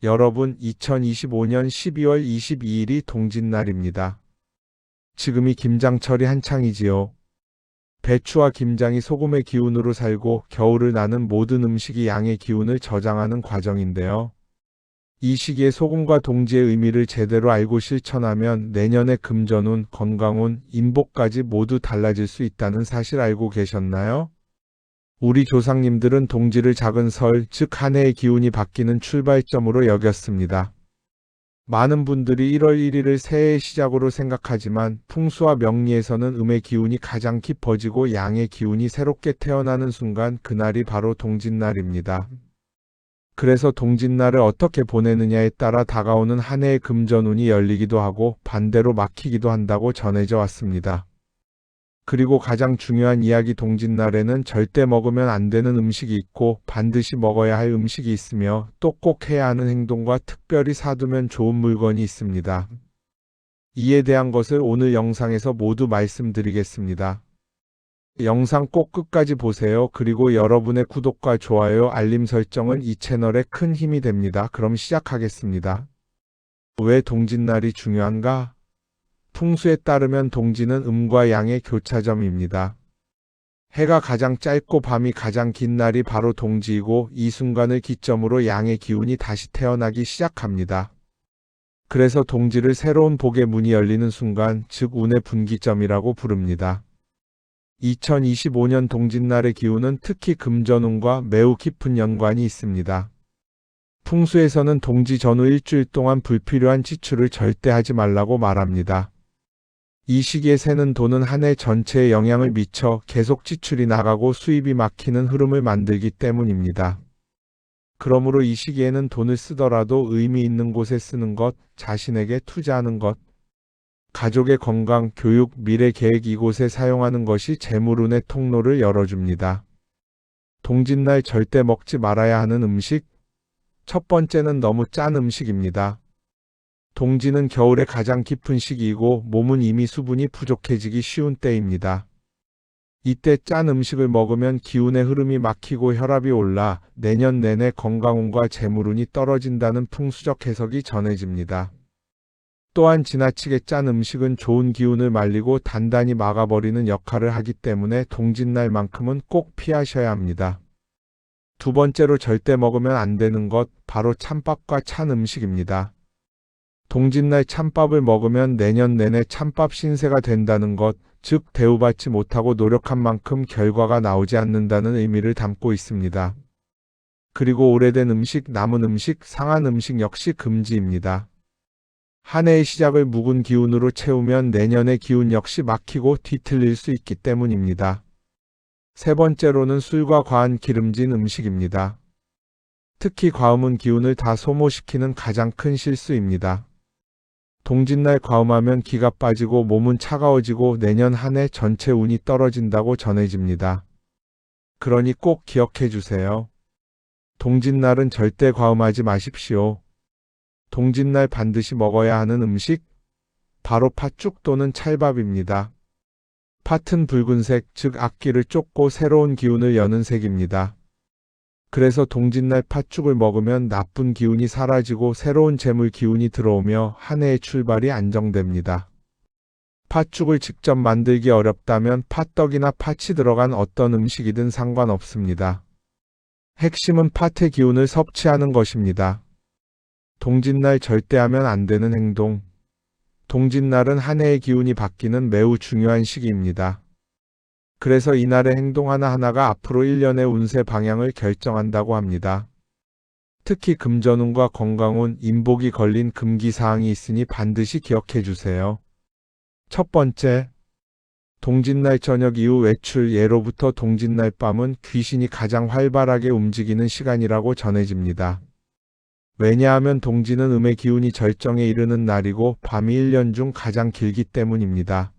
여러분, 2025년 12월 22일이 동짓날입니다. 지금이 김장철이 한창이지요. 배추와 김장이 소금의 기운으로 살고 겨울을 나는 모든 음식이 양의 기운을 저장하는 과정인데요. 이 시기에 소금과 동지의 의미를 제대로 알고 실천하면 내년의 금전운, 건강운, 인복까지 모두 달라질 수 있다는 사실 알고 계셨나요? 우리 조상님들은 동지를 작은 설, 즉 한 해의 기운이 바뀌는 출발점으로 여겼습니다. 많은 분들이 1월 1일을 새해의 시작으로 생각하지만 풍수와 명리에서는 음의 기운이 가장 깊어지고 양의 기운이 새롭게 태어나는 순간, 그날이 바로 동짓날입니다. 그래서 동짓날을 어떻게 보내느냐에 따라 다가오는 한 해의 금전운이 열리기도 하고 반대로 막히기도 한다고 전해져 왔습니다. 그리고 가장 중요한 이야기, 동짓날에는 절대 먹으면 안 되는 음식이 있고 반드시 먹어야 할 음식이 있으며 또 꼭 해야 하는 행동과 특별히 사두면 좋은 물건이 있습니다. 이에 대한 것을 오늘 영상에서 모두 말씀드리겠습니다. 영상 꼭 끝까지 보세요. 그리고 여러분의 구독과 좋아요, 알림 설정은 이 채널에 큰 힘이 됩니다. 그럼 시작하겠습니다. 왜 동짓날이 중요한가? 풍수에 따르면 동지는 음과 양의 교차점입니다. 해가 가장 짧고 밤이 가장 긴 날이 바로 동지이고 이 순간을 기점으로 양의 기운이 다시 태어나기 시작합니다. 그래서 동지를 새로운 복의 문이 열리는 순간, 즉 운의 분기점이라고 부릅니다. 2025년 동짓날의 기운은 특히 금전운과 매우 깊은 연관이 있습니다. 풍수에서는 동지 전후 일주일 동안 불필요한 지출을 절대 하지 말라고 말합니다. 이 시기에 새는 돈은 한 해 전체에 영향을 미쳐 계속 지출이 나가고 수입이 막히는 흐름을 만들기 때문입니다. 그러므로 이 시기에는 돈을 쓰더라도 의미 있는 곳에 쓰는 것, 자신에게 투자하는 것, 가족의 건강, 교육, 미래 계획, 이곳에 사용하는 것이 재물운의 통로를 열어줍니다. 동짓날 절대 먹지 말아야 하는 음식. 첫 번째는 너무 짠 음식입니다. 동지는 겨울의 가장 깊은 시기이고 몸은 이미 수분이 부족해지기 쉬운 때입니다. 이때 짠 음식을 먹으면 기운의 흐름이 막히고 혈압이 올라 내년 내내 건강운과 재물운이 떨어진다는 풍수적 해석이 전해집니다. 또한 지나치게 짠 음식은 좋은 기운을 말리고 단단히 막아버리는 역할을 하기 때문에 동짓날만큼은 꼭 피하셔야 합니다. 두 번째로 절대 먹으면 안 되는 것, 바로 찬밥과 찬 음식입니다. 동짓날 찬밥을 먹으면 내년 내내 찬밥 신세가 된다는 것, 즉 대우받지 못하고 노력한 만큼 결과가 나오지 않는다는 의미를 담고 있습니다. 그리고 오래된 음식, 남은 음식, 상한 음식 역시 금지입니다. 한 해의 시작을 묵은 기운으로 채우면 내년의 기운 역시 막히고 뒤틀릴 수 있기 때문입니다. 세 번째로는 술과 과한 기름진 음식입니다. 특히 과음은 기운을 다 소모시키는 가장 큰 실수입니다. 동짓날 과음하면 기가 빠지고 몸은 차가워지고 내년 한 해 전체 운이 떨어진다고 전해집니다. 그러니 꼭 기억해 주세요. 동짓날은 절대 과음하지 마십시오. 동짓날 반드시 먹어야 하는 음식, 바로 팥죽 또는 찰밥입니다. 팥은 붉은색, 즉 악기를 쫓고 새로운 기운을 여는 색입니다. 그래서 동짓날 팥죽을 먹으면 나쁜 기운이 사라지고 새로운 재물 기운이 들어오며 한 해의 출발이 안정됩니다. 팥죽을 직접 만들기 어렵다면 팥떡이나 팥이 들어간 어떤 음식이든 상관없습니다. 핵심은 팥의 기운을 섭취하는 것입니다. 동짓날 절대 하면 안 되는 행동. 동짓날은 한 해의 기운이 바뀌는 매우 중요한 시기입니다. 그래서 이날의 행동 하나하나가 앞으로 1년의 운세 방향을 결정한다고 합니다. 특히 금전운과 건강운, 인복이 걸린 금기사항이 있으니 반드시 기억해 주세요. 첫 번째, 동짓날 저녁 이후 외출. 예로부터 동짓날 밤은 귀신이 가장 활발하게 움직이는 시간이라고 전해집니다. 왜냐하면 동지는 음의 기운이 절정에 이르는 날이고 밤이 1년 중 가장 길기 때문입니다.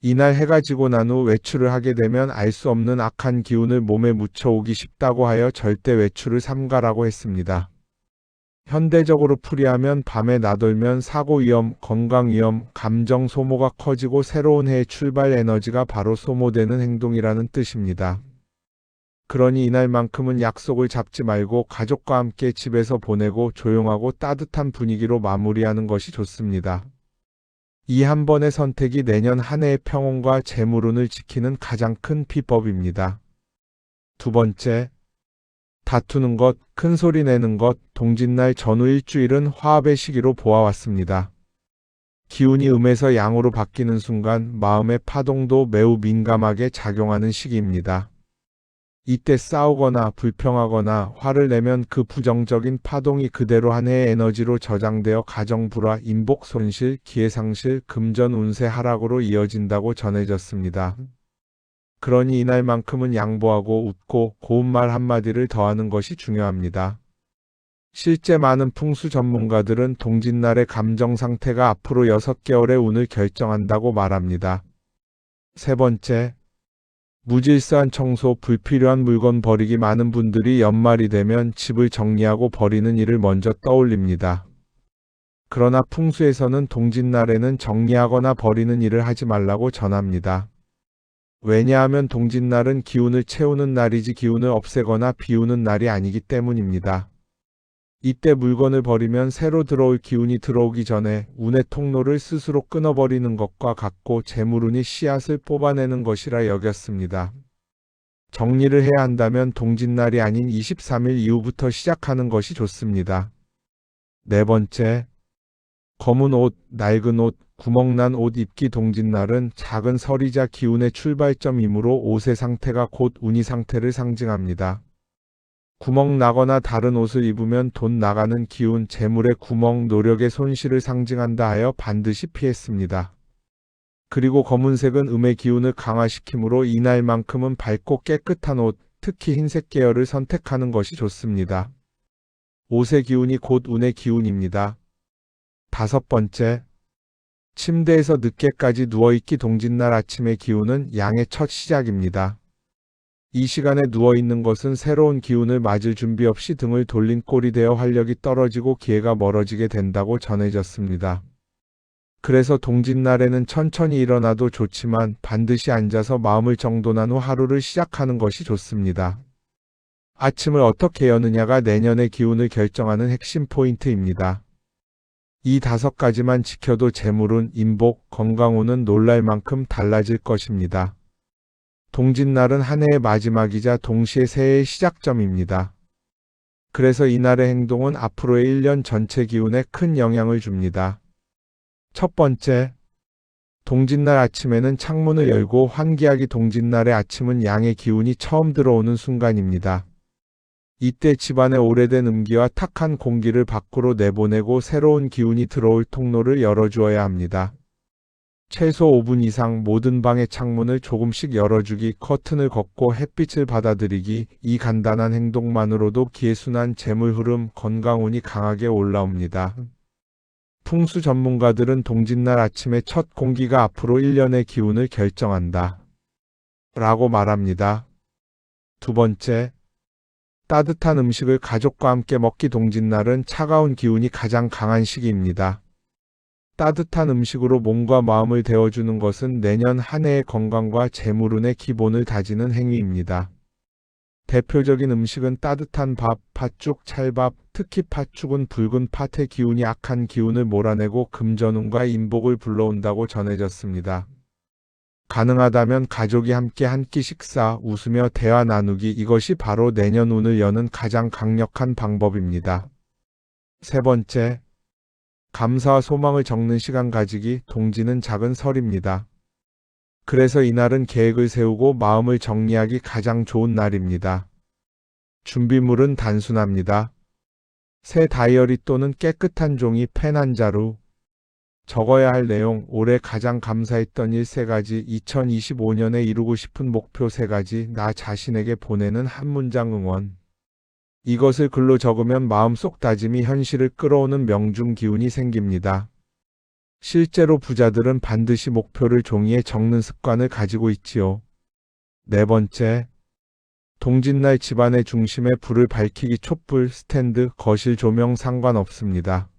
이날 해가 지고 난 후 외출을 하게 되면 알 수 없는 악한 기운을 몸에 묻혀오기 쉽다고 하여 절대 외출을 삼가라고 했습니다. 현대적으로 풀이하면 밤에 나돌면 사고 위험, 건강 위험, 감정 소모가 커지고 새로운 해의 출발 에너지가 바로 소모되는 행동이라는 뜻입니다. 그러니 이날만큼은 약속을 잡지 말고 가족과 함께 집에서 보내고 조용하고 따뜻한 분위기로 마무리하는 것이 좋습니다. 이 한 번의 선택이 내년 한 해의 평온과 재물운을 지키는 가장 큰 비법입니다. 두 번째, 다투는 것, 큰 소리 내는 것, 동짓날 전후 일주일은 화합의 시기로 보아왔습니다. 기운이 음에서 양으로 바뀌는 순간 마음의 파동도 매우 민감하게 작용하는 시기입니다. 이때 싸우거나 불평하거나 화를 내면 그 부정적인 파동이 그대로 한 해의 에너지로 저장되어 가정 불화, 인복 손실, 기회 상실, 금전 운세 하락으로 이어진다고 전해졌습니다. 그러니 이날만큼은 양보하고 웃고 고운 말 한마디를 더하는 것이 중요합니다. 실제 많은 풍수 전문가들은 동짓날의 감정 상태가 앞으로 6개월의 운을 결정한다고 말합니다. 세 번째, 무질서한 청소, 불필요한 물건 버리기. 많은 분들이 연말이 되면 집을 정리하고 버리는 일을 먼저 떠올립니다. 그러나 풍수에서는 동짓날에는 정리하거나 버리는 일을 하지 말라고 전합니다. 왜냐하면 동짓날은 기운을 채우는 날이지 기운을 없애거나 비우는 날이 아니기 때문입니다. 이때 물건을 버리면 새로 들어올 기운이 들어오기 전에 운의 통로를 스스로 끊어버리는 것과 같고 재물운이 씨앗을 뽑아내는 것이라 여겼습니다. 정리를 해야 한다면 동짓날이 아닌 23일 이후부터 시작하는 것이 좋습니다. 네 번째, 검은 옷, 낡은 옷, 구멍난 옷 입기. 동짓날은 작은 설이자 기운의 출발점이므로 옷의 상태가 곧 운이 상태를 상징합니다. 구멍 나거나 다른 옷을 입으면 돈 나가는 기운, 재물의 구멍, 노력의 손실을 상징한다 하여 반드시 피했습니다. 그리고 검은색은 음의 기운을 강화시키므로 이날만큼은 밝고 깨끗한 옷, 특히 흰색 계열을 선택하는 것이 좋습니다. 옷의 기운이 곧 운의 기운입니다. 다섯 번째, 침대에서 늦게까지 누워있기. 동짓날 아침의 기운은 양의 첫 시작입니다. 이 시간에 누워있는 것은 새로운 기운을 맞을 준비 없이 등을 돌린 꼴이 되어 활력이 떨어지고 기회가 멀어지게 된다고 전해졌습니다. 그래서 동짓날에는 천천히 일어나도 좋지만 반드시 앉아서 마음을 정돈한 후 하루를 시작하는 것이 좋습니다. 아침을 어떻게 여느냐가 내년의 기운을 결정하는 핵심 포인트입니다. 이 5가지만 지켜도 재물운, 인복, 건강운은 놀랄 만큼 달라질 것입니다. 동짓날은 한 해의 마지막이자 동시에 새해의 시작점입니다. 그래서 이날의 행동은 앞으로의 1년 전체 기운에 큰 영향을 줍니다. 첫 번째, 동짓날 아침에는 창문을 열고 환기하기. 동짓날의 아침은 양의 기운이 처음 들어오는 순간입니다. 이때 집안의 오래된 음기와 탁한 공기를 밖으로 내보내고 새로운 기운이 들어올 통로를 열어주어야 합니다. 최소 5분 이상 모든 방의 창문을 조금씩 열어주기, 커튼을 걷고 햇빛을 받아들이기. 이 간단한 행동만으로도 기회순환, 재물 흐름, 건강운이 강하게 올라옵니다. 풍수 전문가들은 동짓날 아침의 첫 공기가 앞으로 1년의 기운을 결정한다 라고 말합니다. 두 번째, 따뜻한 음식을 가족과 함께 먹기. 동짓날은 차가운 기운이 가장 강한 시기입니다. 따뜻한 음식으로 몸과 마음을 데워주는 것은 내년 한 해의 건강과 재물운의 기본을 다지는 행위입니다. 대표적인 음식은 따뜻한 밥, 팥죽, 찰밥, 특히 팥죽은 붉은 팥의 기운이 악한 기운을 몰아내고 금전운과 인복을 불러온다고 전해졌습니다. 가능하다면 가족이 함께 한 끼 식사, 웃으며 대화 나누기. 이것이 바로 내년 운을 여는 가장 강력한 방법입니다. 세 번째, 감사와 소망을 적는 시간 가지기. 동지는 작은 설입니다. 그래서 이날은 계획을 세우고 마음을 정리하기 가장 좋은 날입니다. 준비물은 단순합니다. 새 다이어리 또는 깨끗한 종이, 펜 한 자루. 적어야 할 내용, 올해 가장 감사했던 일 3가지, 2025년에 이루고 싶은 목표 3가지, 나 자신에게 보내는 한 문장 응원. 이것을 글로 적으면 마음속 다짐이 현실을 끌어오는 명중 기운이 생깁니다. 실제로 부자들은 반드시 목표를 종이에 적는 습관을 가지고 있지요. 네 번째, 동짓날 집안의 중심에 불을 밝히기. 촛불, 스탠드, 거실 조명 상관없습니다.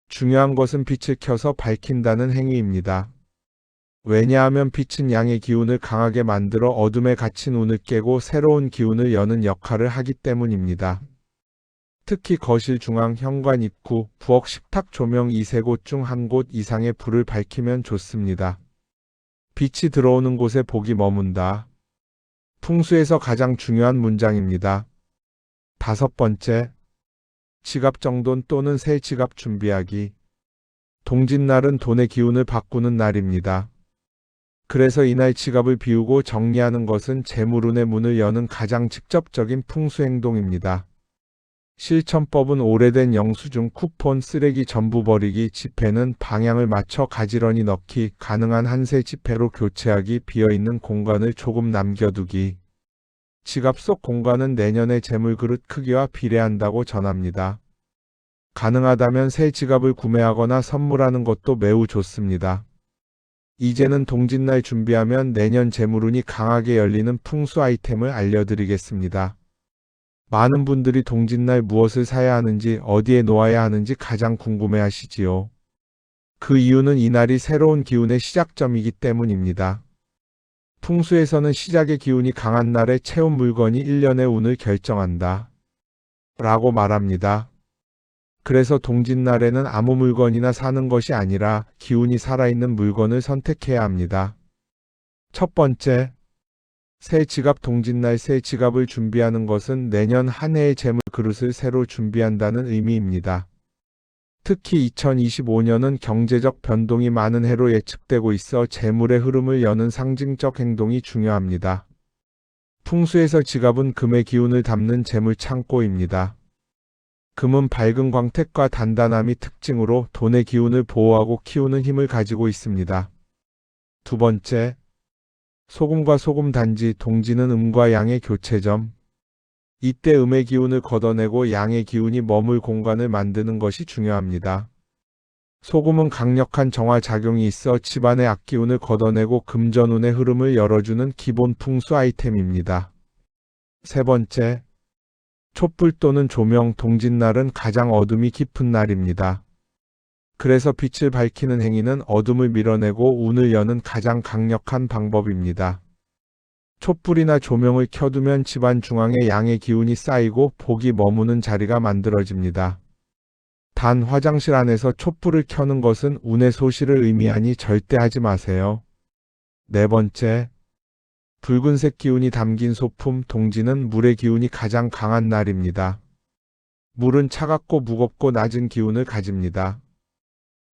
중요한 것은 빛을 켜서 밝힌다는 행위입니다. 왜냐하면 빛은 양의 기운을 강하게 만들어 어둠에 갇힌 운을 깨고 새로운 기운을 여는 역할을 하기 때문입니다. 특히 거실 중앙, 현관 입구, 부엌, 식탁 조명 이 세 곳 중 한 곳 이상의 불을 밝히면 좋습니다. 빛이 들어오는 곳에 복이 머문다. 풍수에서 가장 중요한 문장입니다. 5번째, 지갑 정돈 또는 새 지갑 준비하기. 동짓날은 돈의 기운을 바꾸는 날입니다. 그래서 이날 지갑을 비우고 정리하는 것은 재물운의 문을 여는 가장 직접적인 풍수 행동입니다. 실천법은 오래된 영수증, 쿠폰, 쓰레기 전부 버리기, 지폐는 방향을 맞춰 가지런히 넣기, 가능한 한 새 지폐로 교체하기, 비어있는 공간을 조금 남겨두기. 지갑 속 공간은 내년의 재물 그릇 크기와 비례한다고 전합니다. 가능하다면 새 지갑을 구매하거나 선물하는 것도 매우 좋습니다. 이제는 동짓날 준비하면 내년 재물운이 강하게 열리는 풍수 아이템을 알려드리겠습니다. 많은 분들이 동짓날 무엇을 사야 하는지, 어디에 놓아야 하는지 가장 궁금해 하시지요. 그 이유는 이날이 새로운 기운의 시작점이기 때문입니다. 풍수에서는 시작의 기운이 강한 날에 채운 물건이 1년의 운을 결정한다. 라고 말합니다. 그래서 동짓날에는 아무 물건이나 사는 것이 아니라 기운이 살아있는 물건을 선택해야 합니다. 첫 번째, 새 지갑. 동짓날 새 지갑을 준비하는 것은 내년 한 해의 재물 그릇을 새로 준비한다는 의미입니다. 특히 2025년은 경제적 변동이 많은 해로 예측되고 있어 재물의 흐름을 여는 상징적 행동이 중요합니다. 풍수에서 지갑은 금의 기운을 담는 재물 창고입니다. 금은 밝은 광택과 단단함이 특징으로 돈의 기운을 보호하고 키우는 힘을 가지고 있습니다. 두 번째, 소금과 소금 단지. 동지는 음과 양의 교체점. 이때 음의 기운을 걷어내고 양의 기운이 머물 공간을 만드는 것이 중요합니다. 소금은 강력한 정화 작용이 있어 집안의 악기운을 걷어내고 금전운의 흐름을 열어주는 기본 풍수 아이템입니다. 세 번째, 촛불 또는 조명. 동짓날은 가장 어둠이 깊은 날입니다. 그래서 빛을 밝히는 행위는 어둠을 밀어내고 운을 여는 가장 강력한 방법입니다. 촛불이나 조명을 켜두면 집안 중앙에 양의 기운이 쌓이고 복이 머무는 자리가 만들어집니다. 단 화장실 안에서 촛불을 켜는 것은 운의 소실을 의미하니 절대 하지 마세요. 네 번째, 붉은색 기운이 담긴 소품. 동지는 물의 기운이 가장 강한 날입니다. 물은 차갑고 무겁고 낮은 기운을 가집니다.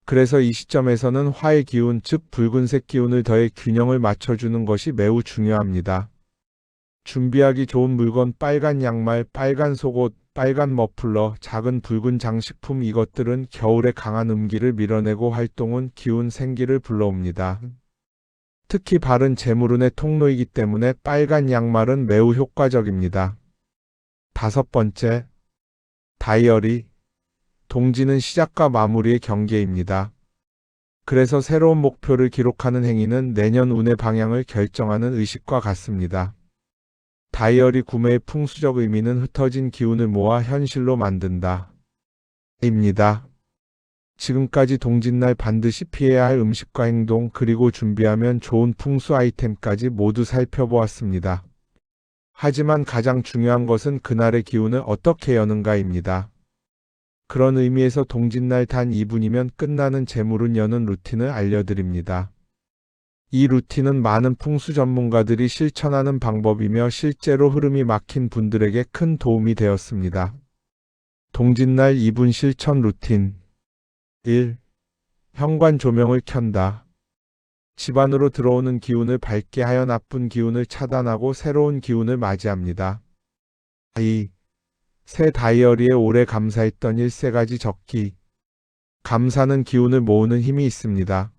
그래서 이 시점에서는 화의 기운, 즉 붉은색 기운을 더해 균형을 맞춰주는 것이 매우 중요합니다. 준비하기 좋은 물건: 빨간 양말, 빨간 속옷, 빨간 머플러, 작은 붉은 장식품. 이것들은 겨울의 강한 음기를 밀어내고 활동운, 기운, 생기를 불러옵니다. 특히 바른 재물운의 통로이기 때문에 빨간 양말은 매우 효과적입니다. 다섯 번째, 다이어리. 동지는 시작과 마무리의 경계입니다. 그래서 새로운 목표를 기록하는 행위는 내년 운의 방향을 결정하는 의식과 같습니다. 다이어리 구매의 풍수적 의미는 흩어진 기운을 모아 현실로 만든다. 입니다. 지금까지 동짓날 반드시 피해야 할 음식과 행동, 그리고 준비하면 좋은 풍수 아이템까지 모두 살펴보았습니다. 하지만 가장 중요한 것은 그날의 기운을 어떻게 여는가입니다. 그런 의미에서 동짓날 단 2분이면 끝나는 재물운 여는 루틴을 알려드립니다. 이 루틴은 많은 풍수 전문가들이 실천하는 방법이며 실제로 흐름이 막힌 분들에게 큰 도움이 되었습니다. 동짓날 2분 실천 루틴. 1. 현관 조명을 켠다. 집 안으로 들어오는 기운을 밝게 하여 나쁜 기운을 차단하고 새로운 기운을 맞이합니다. 2. 새 다이어리에 오래 감사했던 일 3가지 적기. 감사는 기운을 모으는 힘이 있습니다.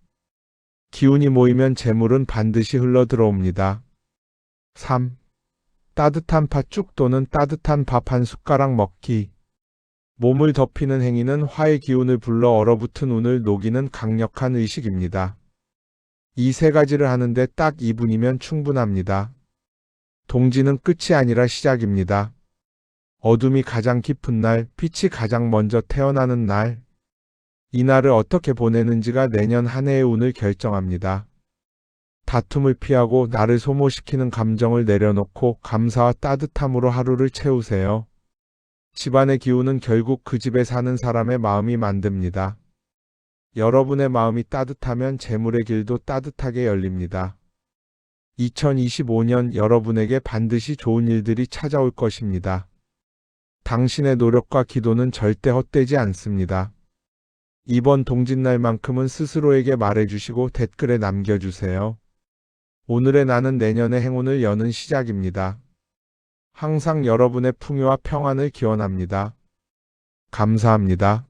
기운이 모이면 재물은 반드시 흘러 들어옵니다. 3. 따뜻한 팥죽 또는 따뜻한 밥 한 숟가락 먹기. 몸을 덮이는 행위는 화의 기운을 불러 얼어붙은 운을 녹이는 강력한 의식입니다. 이 3가지를 하는데 딱 2분이면 충분합니다. 동지는 끝이 아니라 시작입니다. 어둠이 가장 깊은 날, 빛이 가장 먼저 태어나는 날. 이 날을 어떻게 보내는지가 내년 한 해의 운을 결정합니다. 다툼을 피하고 나를 소모시키는 감정을 내려놓고 감사와 따뜻함으로 하루를 채우세요. 집안의 기운은 결국 그 집에 사는 사람의 마음이 만듭니다. 여러분의 마음이 따뜻하면 재물의 길도 따뜻하게 열립니다. 2025년 여러분에게 반드시 좋은 일들이 찾아올 것입니다. 당신의 노력과 기도는 절대 헛되지 않습니다. 이번 동짓날만큼은 스스로에게 말해주시고 댓글에 남겨주세요. 오늘의 나는 내년의 행운을 여는 시작입니다. 항상 여러분의 풍요와 평안을 기원합니다. 감사합니다.